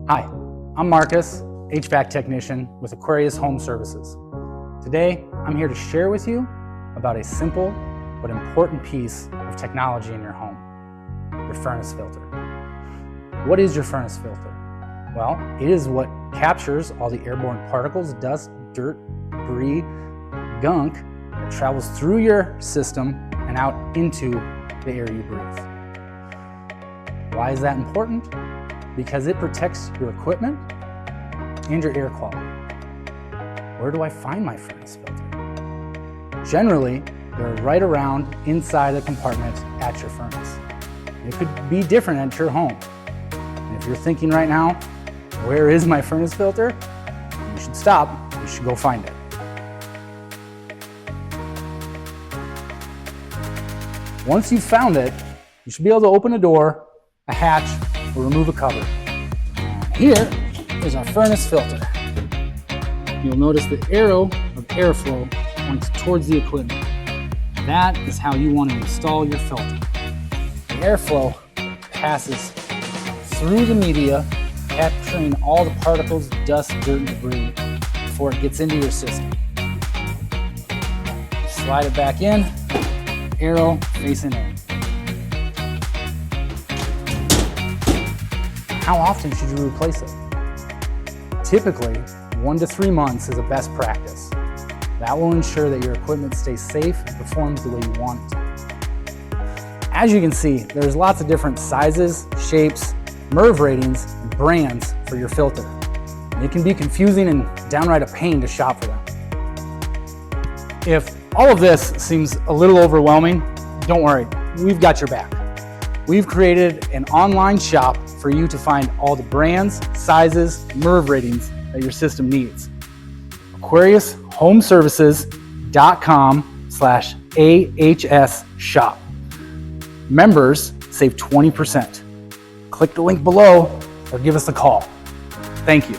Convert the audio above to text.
Hi, I'm Marcus, HVAC technician with Aquarius Home Services. Today, I'm here to share with you about a simple but important piece of technology in your home, your furnace filter. What is your furnace filter? Well, it is what captures all the airborne particles, dust, dirt, debris, gunk that travels through your system and out into the air you breathe. Why is that important? Because it protects your equipment and your air quality. Where do I find my furnace filter? Generally, they're right around inside the compartment at your furnace. It could be different at your home. And if you're thinking right now, where is my furnace filter? You should stop, you should go find it. Once you've found it, you should be able to open a door, a hatch, or remove a cover. Here is our furnace filter. You'll notice the arrow of airflow points towards the equipment. That is how you want to install your filter. The airflow passes through the media, capturing all the particles, dust, dirt, and debris before it gets into your system. Slide it back in, arrow facing in. How often should you replace it? Typically, 1 to 3 months is a best practice. That will ensure that your equipment stays safe and performs the way you want it to. As you can see, there's lots of different sizes, shapes, MERV ratings, and brands for your filter. And it can be confusing and downright a pain to shop for them. If all of this seems a little overwhelming, don't worry, we've got your back. We've created an online shop for you to find all the brands, sizes, MERV ratings that your system needs. AquariusHomeservices.com/AHS shop. Members save 20%. Click the link below or give us a call. Thank you.